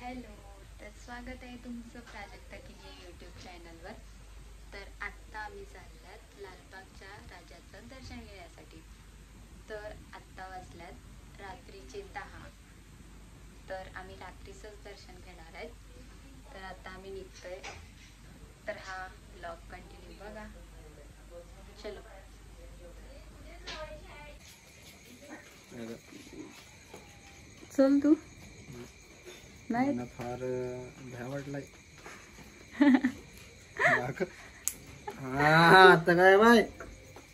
Hello, तर स्वागत आहे तुमचं प्राजक्ता किल्ले यूट्यूब चॅनलवर. तर आत्ता आम्ही चालल्यात लालबागच्या राजाचं दर्शन घेण्यासाठी. तर आत्ता वाजल्यात रात्रीचे 10. तर आम्ही रात्रीचंच दर्शन घेणार आहेत. तर आता आम्ही निघतोय. तर हा ब्लॉग कंटिन्यू बघा. चलो. चल तू नाही मला फार भ्या वाटलाय. आता काय बाय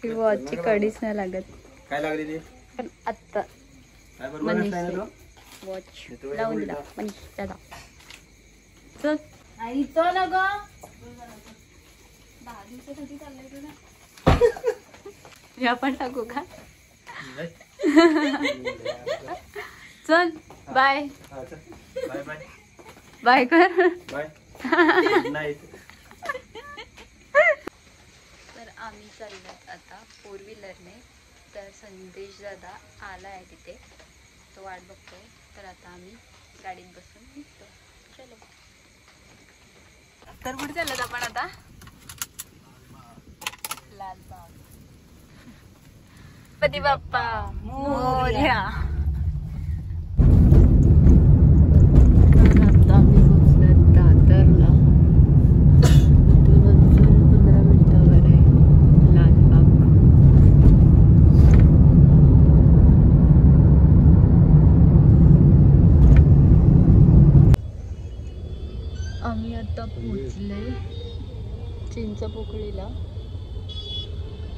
ती वॉचची कडीच नाही लागत. काय लागली ती पण आत्ता काय बरोबर वॉच लावून दिला मनीष दादा. चल आई चल ग. 10 दिवसासाठी चाललंय तुला. हे आपण टाकू का? चल बाय बाय बाय बाय कर बाय. तर आम्ही चाललोत आता 4 व्हीलरने. तर संदेश दादा आला आहे तिथे, तो वाट बघतोय. तर आता आम्ही गाडीत बसून निघतो. चलो. तर कुठे चाललोत आपण आता? लालबाग. गणपती बाप्पा मोरया. आता आम्ही पोहोचलोत दादरला. इथून 15 मिनिटावर आहे लालबाग. आम्ही आता पोहोचले चिंचपोकळीला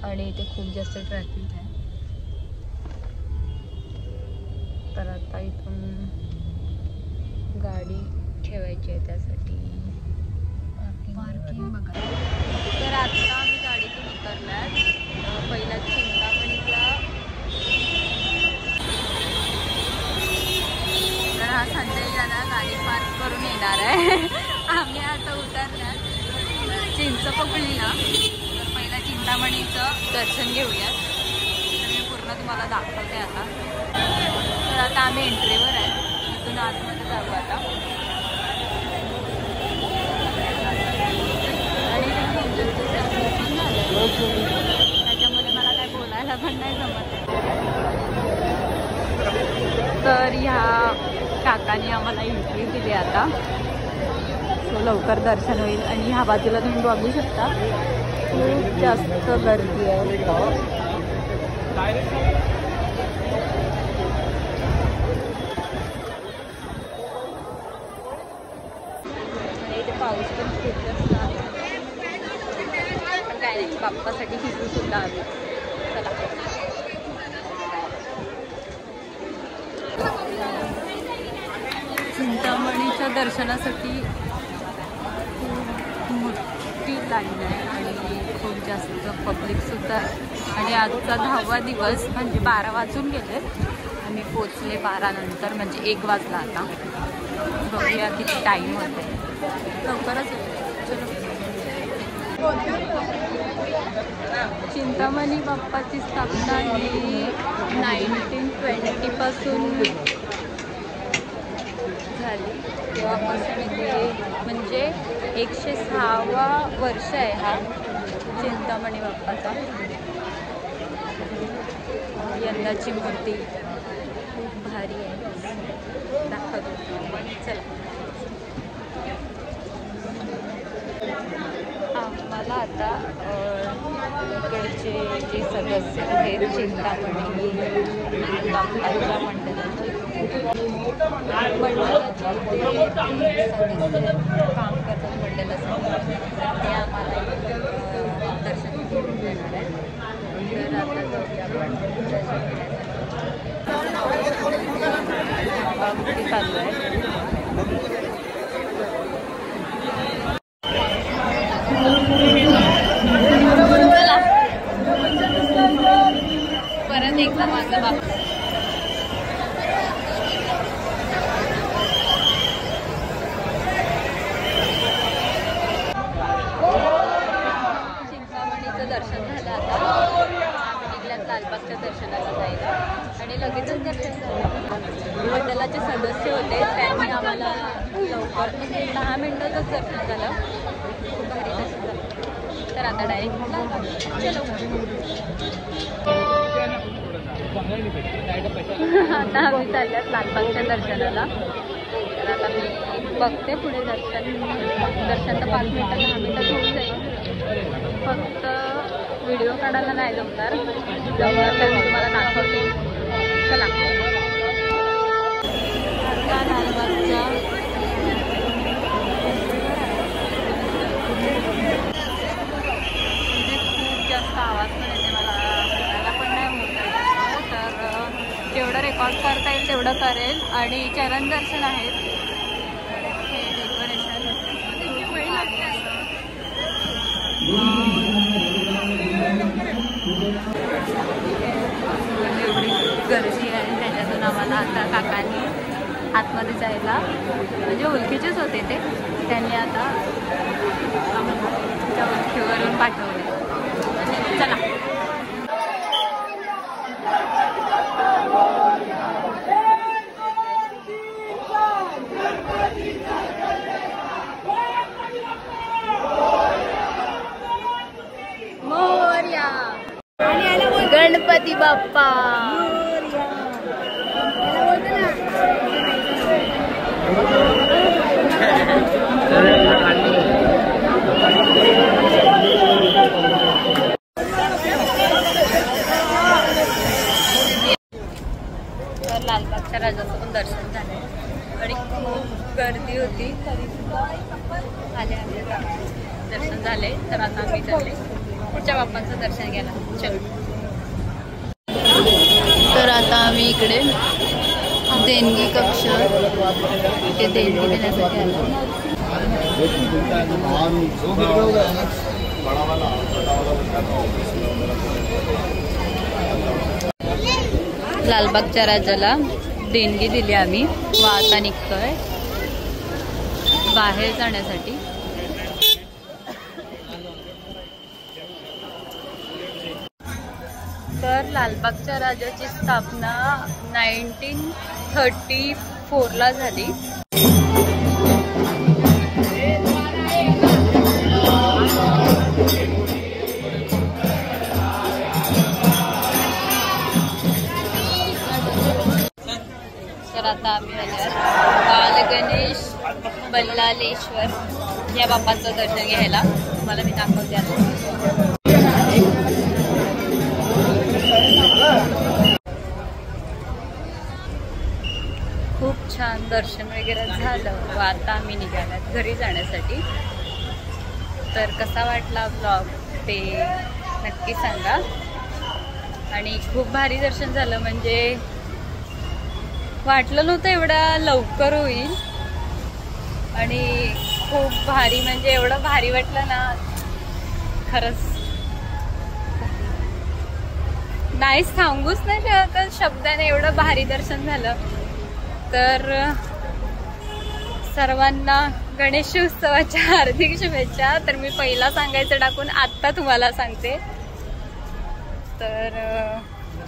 आणि इथे खूप जास्त ट्रॅफिक आहे. तर आता इथून गाडी ठेवायची आहे, त्यासाठी पार्किंग बघा. तर आता आम्ही गाडीतून उतरल्यात. पहिला चिंतामणीला. तर हा संजय दादा गाडी पार्क करून येणार आहे. आम्ही आता उतरल्यात चिंचपोकळीला. तर पहिला चिंतामणीचं दर्शन घेऊयात. तर मी पूर्ण तुम्हाला दाखवते आता. तर आता आम्ही एंट्रीवर आहे. इथून आतमध्ये जाऊ आता. आणि त्याच्यामध्ये मला काय बोलायला पण नाही जमत. तर ह्या काकाने आम्हाला एंट्री दिली आता. सो लवकर दर्शन होईल. आणि ह्या बाजूला तुम्ही बघू शकता खूप जास्त गर्दी आहे. पाऊस पण खूप जास्त आहे. पण काय नाही, बाप्पासाठी खिचू सुद्धा आली. चला. चिंतामणीच्या दर्शनासाठी खूप मोठी लाईन आहे आणि खूप जास्त पब्लिक सुद्धा आहे. आणि आजचा 10वा दिवस म्हणजे 12 वाजून गेले. आम्ही पोचले 12 नंतर, म्हणजे 1 वाजला आता. बघूया किती टाईम होते. लवकरच चलो. चिंतामणी बाप्पाची स्थापना ही 1920 पासून झाली. तेव्हापासून इथे म्हणजे 106वा वर्ष आहे हा चिंतामणी बाप्पाचा. यंदाची मूर्ती खूप भारी आहे. दाखवतो. चला. मला आता इकडचे जे सदस्य आहेत चिंतामणी बाप्पाच्या मंडळाचे सदस्य काम करतात मंडळासाठी, ते आम्हाला दर्शन घेऊन देणार आहेत. तर आता जाऊया आपण दर्शन चालू आहे. परत एकदा माझा बाप दर्शन झालं. आता निघल्यात लालबागच्या दर्शनाला जायला आणि लगेचच दर्शन झालं. मंडळाचे सदस्य होते त्यांनी आम्हाला लवकर 10 मिनिटातच दर्शन झालं. खूप भारी दर्शन झालं. तर आता डायरेक्ट आता आम्ही चालल्यात लालबागच्या दर्शनाला. तर आता मी बघते पुढे दर्शन तर 5 मिनिटं 10 मिनिटात होऊन जाईल. फक्त व्हिडिओ काढायला नाही जमणार. जमणार तर मी तुम्हाला दाखवते. चला आता लालबागच्या खूप जास्त आवाज पण येते. मला पण नाही होत. तर जेवढं रेकॉर्ड करता येईल तेवढं करेल. आणि चरण दर्शन आहेत. हे डेकोरेशन एवढी गर्दी आहे. त्याच्यातून आम्हाला आता काकांनी आतमध्ये जायला म्हणजे ओळखीचेच होते ते. त्यांनी आता आम्हाला त्या ओळखीवरून पाठवले. चला मोरया गणपती बाप्पा. तर लालबागच्या राजाचं पण दर्शन झालं आणि खूप गर्दी होती तरी सुद्धा आले आता दर्शन झाले. तर आता आम्ही चालले पुढच्या बाप्पांचं दर्शन घ्यायला. चल तर आता आम्ही इकडे देणगी कक्ष इथे देणगी देण्यासाठी आलो. लालबागच्या राजाला देणगी दिली आम्ही व आता निघतोय बाहेर जाण्यासाठी. तर लालबागच्या राजाची स्थापना 1934 ला झाली. तर आता आम्ही बालगणेश बल्लालेश्वर या बाप्पाचं दर्शन घ्यायला. तुम्हाला मी दाखवते आता. खूप छान दर्शन वगैरे झालं व आता आम्ही निघाल्यात घरी जाण्यासाठी. तर कसा वाटला व्लॉग ते नक्की सांगा. आणि खूप भारी दर्शन झालं. म्हणजे वाटलं नव्हतं एवढा लवकर होईल आणि खूप भारी म्हणजे एवढं भारी वाटलं ना खरंच. नाही सांगूच नाही शकत शब्दाने एवढं भारी दर्शन झालं. तर सर्वांना गणेशोत्सवाच्या हार्दिक शुभेच्छा. तर मी पहिला सांगायचं टाकून आत्ता तुम्हाला सांगते. तर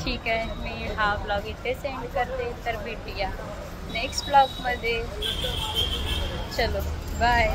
ठीक आहे मी हा ब्लॉग इथे सेंड करते. तर भेटूया नेक्स्ट ब्लॉगमध्ये. चलो बाय.